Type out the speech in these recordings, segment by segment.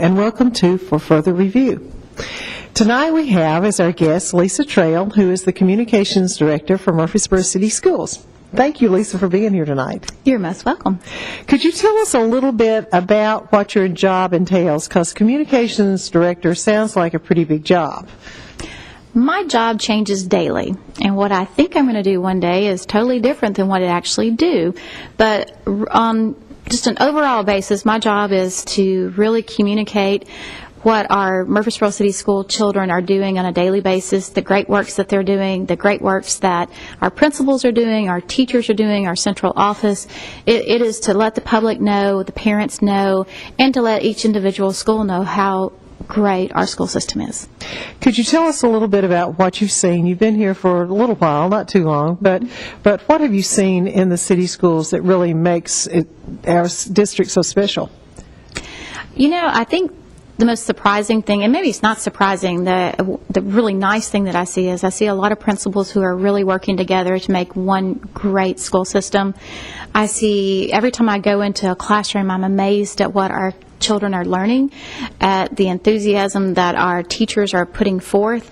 and welcome to For Further Review. Tonight we have as our guest Lisa Trail, who is the Communications Director for Murfreesboro City Schools. Thank you, Lisa, for being here tonight. You're most welcome. Could you tell us a little bit about what your job entails? Because Communications Director sounds like a pretty big job. My job changes daily, and what I think I'm going to do one day is totally different than what I actually do. But on just an overall basis, my job is to really communicate what our Murfreesboro City School children are doing on a daily basis, the great works that they're doing, the great works that our principals are doing, our teachers are doing, our central office. It is to let the public know, the parents know, and to let each individual school know how great our school system is. Could you tell us a little bit about what you've seen? You've been here for a little while, not too long, but what have you seen in the city schools that really makes our district so special? You know, I think the most surprising thing, and maybe it's not surprising, the really nice thing that I see is I see a lot of principals who are really working together to make one great school system. I see every time I go into a classroom, I'm amazed at what our children are learning, at the enthusiasm that our teachers are putting forth.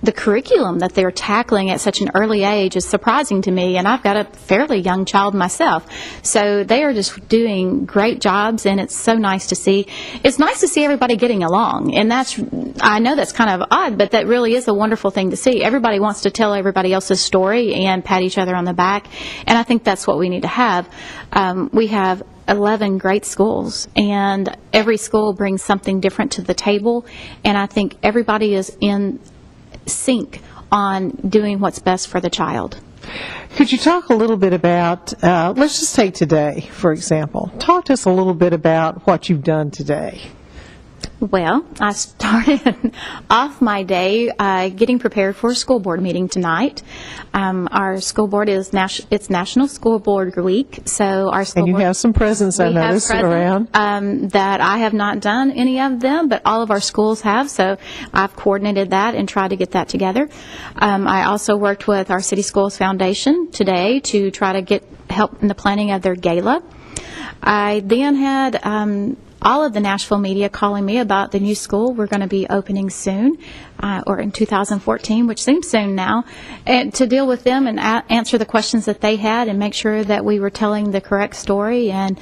The curriculum that they're tackling at such an early age is surprising to me, and I've got a fairly young child myself. So they are just doing great jobs, and it's so nice to see. It's nice to see everybody getting along, and I know that's kind of odd, but that really is a wonderful thing to see. Everybody wants to tell everybody else's story and pat each other on the back, and I think that's what we need to have. We have 11 great schools, and every school brings something different to the table, and I think everybody is in sync on doing what's best for the child. Could you talk a little bit about, let's just take today, for example. Talk to us a little bit about what you've done today. Well, I started off my day getting prepared for a school board meeting tonight. Our school board is it's National School Board Week, so our school board... And you have some presents, I noticed, around. That I have not done any of them, but all of our schools have, so I've coordinated that and tried to get that together. I also worked with our City Schools Foundation today to try to get help in the planning of their gala. I then had all of the Nashville media calling me about the new school we're going to be opening soon, or in 2014, which seems soon now, and to deal with them and answer the questions that they had and make sure that we were telling the correct story, and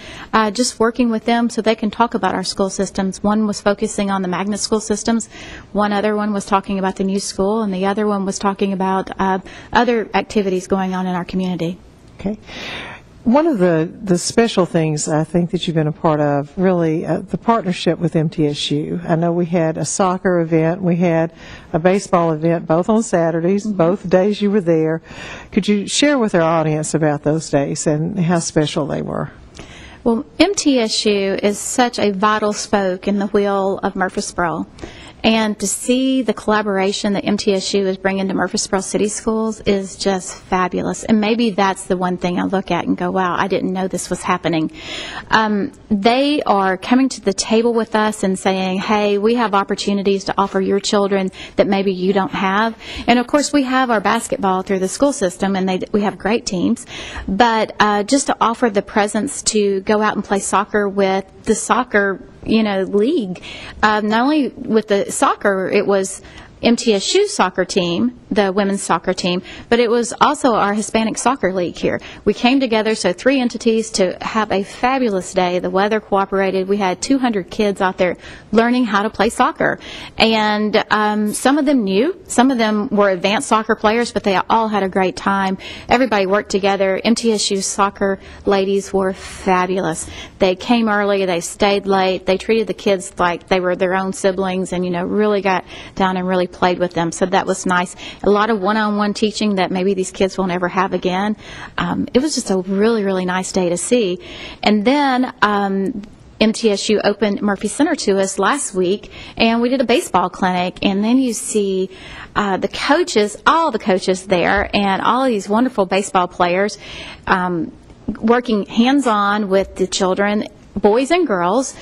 just working with them so they can talk about our school systems. One was focusing on the magnet school systems, one other one was talking about the new school, and the other one was talking about other activities going on in our community. Okay. One of the special things I think that you've been a part of, really, the partnership with MTSU. I know we had a soccer event, we had a baseball event, both on Saturdays, both days you were there. Could you share with our audience about those days and how special they were? Well, MTSU is such a vital spoke in the wheel of Murfreesboro. And to see the collaboration that MTSU is bringing to Murfreesboro City Schools is just fabulous. And maybe that's the one thing I look at and go, wow, I didn't know this was happening. They are coming to the table with us and saying, hey, we have opportunities to offer your children that maybe you don't have. And, of course, we have our basketball through the school system, and we have great teams. But just to offer the presence to go out and play soccer with the soccer league. Not only with the soccer, it was MTSU's soccer team, the women's soccer team, but it was also our Hispanic soccer league here. We came together, so 3 entities, to have a fabulous day. The weather cooperated. We had 200 kids out there learning how to play soccer. And some of them knew. Some of them were advanced soccer players, but they all had a great time. Everybody worked together. MTSU's soccer ladies were fabulous. They came early. They stayed late. They treated the kids like they were their own siblings and, really got down and really played with them. So that was nice. A lot of one-on-one teaching that maybe these kids won't ever have again. It was just a really, really nice day to see. And then MTSU opened Murphy Center to us last week, and we did a baseball clinic. And then you see the coaches, all the coaches there, and all of these wonderful baseball players working hands-on with the children. boys and girls.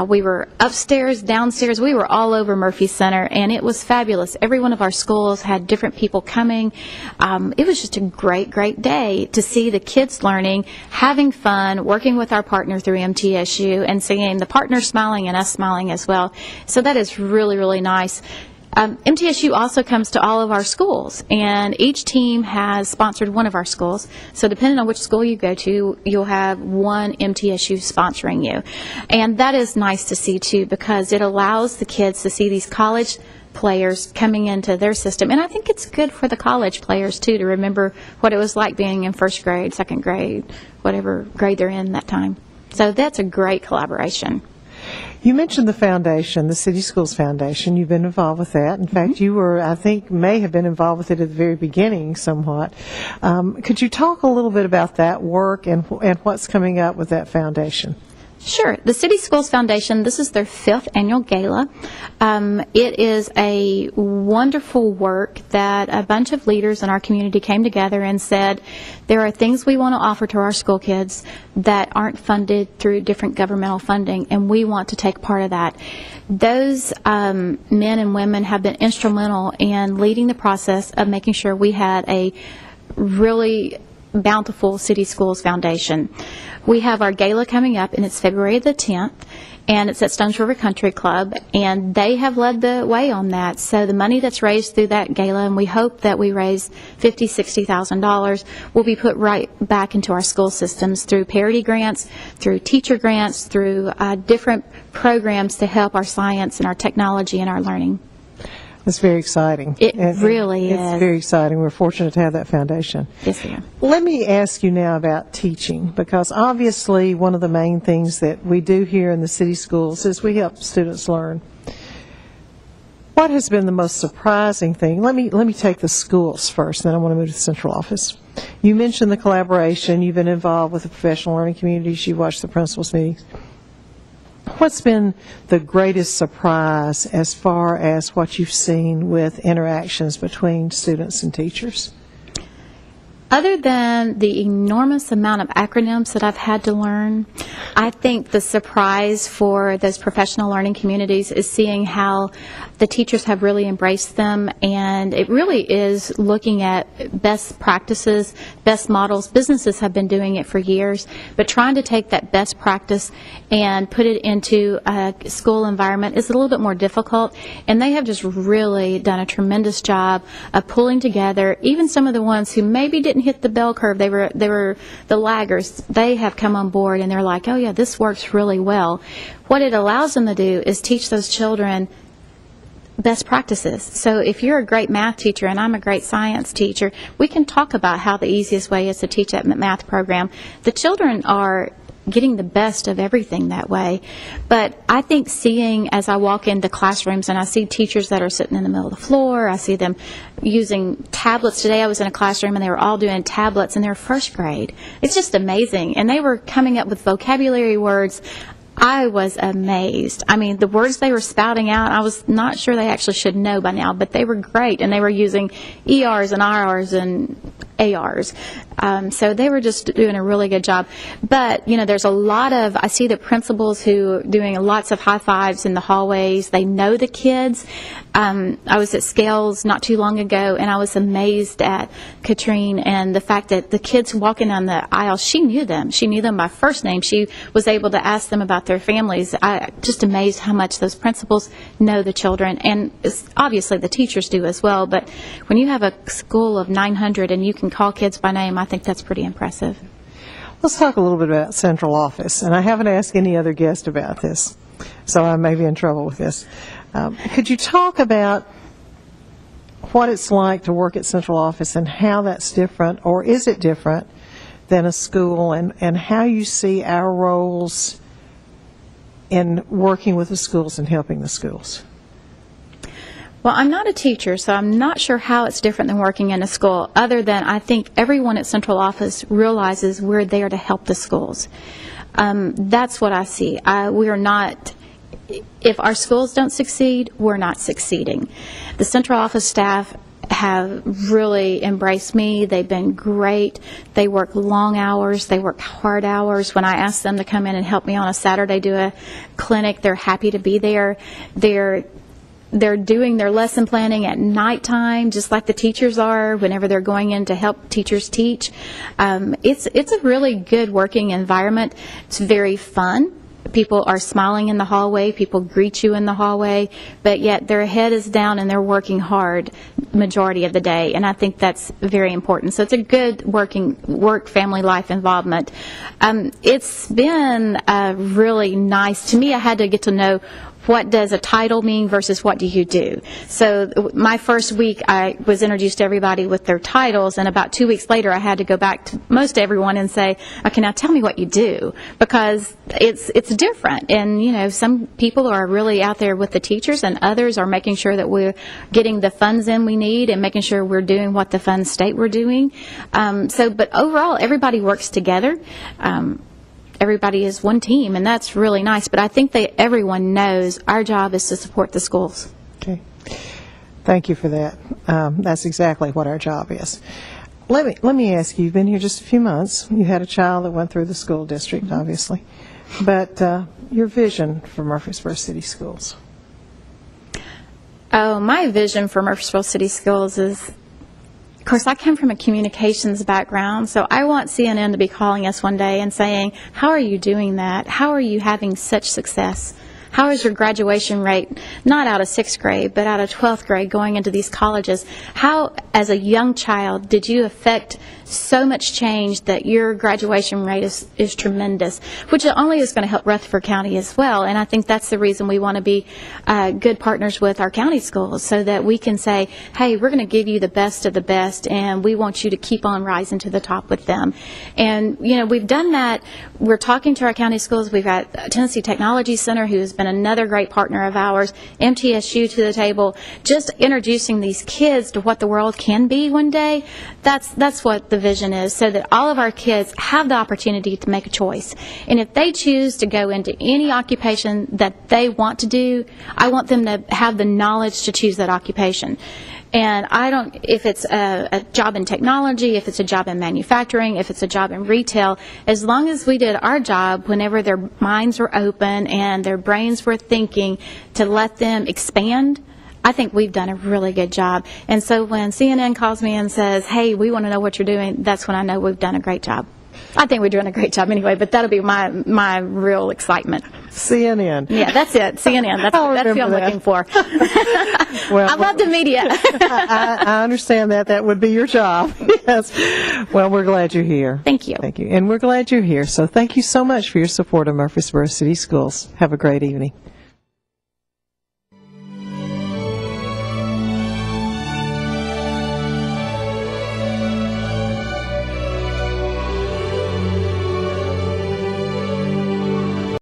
We were upstairs, downstairs. We were all over Murphy Center, and it was fabulous. Every one of our schools had different people coming. It was just a great, great day to see the kids learning, having fun, working with our partner through MTSU, and seeing the partner smiling and us smiling as well. So that is really, really nice. MTSU also comes to all of our schools, and each team has sponsored one of our schools. So depending on which school you go to, you'll have one MTSU sponsoring you. And that is nice to see, too, because it allows the kids to see these college players coming into their system. And I think it's good for the college players, too, to remember what it was like being in first grade, second grade, whatever grade they're in that time. So that's a great collaboration. You mentioned the foundation, the City Schools Foundation. You've been involved with that. In fact, you were, I think, may have been involved with it at the very beginning somewhat. Could you talk a little bit about that work and what's coming up with that foundation? Sure. The City Schools Foundation, this is their 5th annual gala. It is a wonderful work that a bunch of leaders in our community came together and said, there are things we want to offer to our school kids that aren't funded through different governmental funding, and we want to take part of that. Those men and women have been instrumental in leading the process of making sure we had a really bountiful City Schools Foundation. We have our gala coming up, and it's February the 10th, and it's at Stones River Country Club, and they have led the way on that. So the money that's raised through that gala, and we hope that we raise $50,000, $60,000, will be put right back into our school systems through parity grants, through teacher grants, through different programs to help our science and our technology and our learning. It's very exciting. It really is. It's very exciting. We're fortunate to have that foundation. Yes, we are. Let me ask you now about teaching, because obviously one of the main things that we do here in the city schools is we help students learn. What has been the most surprising thing? Let me take the schools first, then I want to move to the central office. You mentioned the collaboration. You've been involved with the professional learning communities. You watched the principals' meetings. What's been the greatest surprise as far as what you've seen with interactions between students and teachers? Other than the enormous amount of acronyms that I've had to learn, I think the surprise for those professional learning communities is seeing how the teachers have really embraced them, and it really is looking at best practices, best models. Businesses have been doing it for years, but trying to take that best practice and put it into a school environment is a little bit more difficult, and they have just really done a tremendous job of pulling together. Even some of the ones who maybe didn't hit the bell curve, they were the laggers, they have come on board and they're like, oh yeah, this works really well. What it allows them to do is teach those children best practices. So if you're a great math teacher and I'm a great science teacher, we can talk about how the easiest way is to teach that math program. The children are getting the best of everything that way. But I think seeing, as I walk into classrooms and I see teachers that are sitting in the middle of the floor, I see them using tablets. Today I was in a classroom and they were all doing tablets in their first grade. It's just amazing. And they were coming up with vocabulary words. I was amazed. I mean, the words they were spouting out, I was not sure they actually should know by now, but they were great, and they were using ERs and IRs and ARs. So they were just doing a really good job. But, you know, there's a lot of, I see the principals who are doing lots of high fives in the hallways. They know the kids. I was at Scales not too long ago, and I was amazed at Katrine and the fact that the kids walking down the aisle, she knew them. She knew them by first name. She was able to ask them about their families. I just amazed how much those principals know the children, and obviously the teachers do as well. But when you have a school of 900 and you can call kids by name, I think that's pretty impressive. Let's talk a little bit about central office, and I haven't asked any other guest about this, so I may be in trouble with this. Could you talk about what it's like to work at central office and how that's different, or is it different than a school, and how you see our roles in working with the schools and helping the schools? Well, I'm not a teacher, so I'm not sure how it's different than working in a school, other than I think everyone at central office realizes we're there to help the schools. That's what I see. We are not, if our schools don't succeed, we're not succeeding. The central office staff have really embraced me. They've been great. They work long hours. They work hard hours. When I ask them to come in and help me on a Saturday do a clinic, they're happy to be there. They're doing their lesson planning at nighttime, just like the teachers are whenever they're going in to help teachers teach. It's a really good working environment. It's very fun. People are smiling in the hallway. People greet you in the hallway, but yet their head is down and they're working hard majority of the day, and I think that's very important. So it's a good work-family life involvement. It's been really nice. To me, I had to get to know what does a title mean versus what do you do. So my first week, I was introduced to everybody with their titles, and about 2 weeks later, I had to go back to most everyone and say, okay, now tell me what you do, because it's different. And, you know, some people are really out there with the teachers, and others are making sure that we're getting the funds in we need and making sure we're doing what the funds state we're doing. But overall, everybody works together. Everybody is one team, and that's really nice. But I think that everyone knows our job is to support the schools. Okay. Thank you for that. That's exactly what our job is. Let me ask you, you've been here just a few months. You had a child that went through the school district, obviously. But your vision for Murfreesboro City Schools? Oh, my vision for Murfreesboro City Schools is, of course, I come from a communications background, so I want CNN to be calling us one day and saying, how are you doing that? How are you having such success? How is your graduation rate, not out of 6th grade, but out of 12th grade going into these colleges? How, as a young child, did you affect so much change that your graduation rate is tremendous, which only is going to help Rutherford County as well. And I think that's the reason we want to be good partners with our county schools, so that we can say, hey, we're going to give you the best of the best, and we want you to keep on rising to the top with them. And, you know, we've done that. We're talking to our county schools. We've got Tennessee Technology Center, who has been another great partner of ours, MTSU to the table, just introducing these kids to what the world can be one day. That's what the vision is, so that all of our kids have the opportunity to make a choice. And if they choose to go into any occupation that they want to do, I want them to have the knowledge to choose that occupation. And if it's a job in technology, if it's a job in manufacturing, if it's a job in retail, as long as we did our job whenever their minds were open and their brains were thinking to let them expand, I think we've done a really good job. And so when CNN calls me and says, hey, we want to know what you're doing, that's when I know we've done a great job. I think we're doing a great job anyway, but that'll be my real excitement. CNN. Yeah, that's it. CNN. That's what I'm looking for. Well, I love the media. I understand that. That would be your job. Yes. Well, we're glad you're here. Thank you. Thank you. And we're glad you're here. So thank you so much for your support of Murfreesboro City Schools. Have a great evening.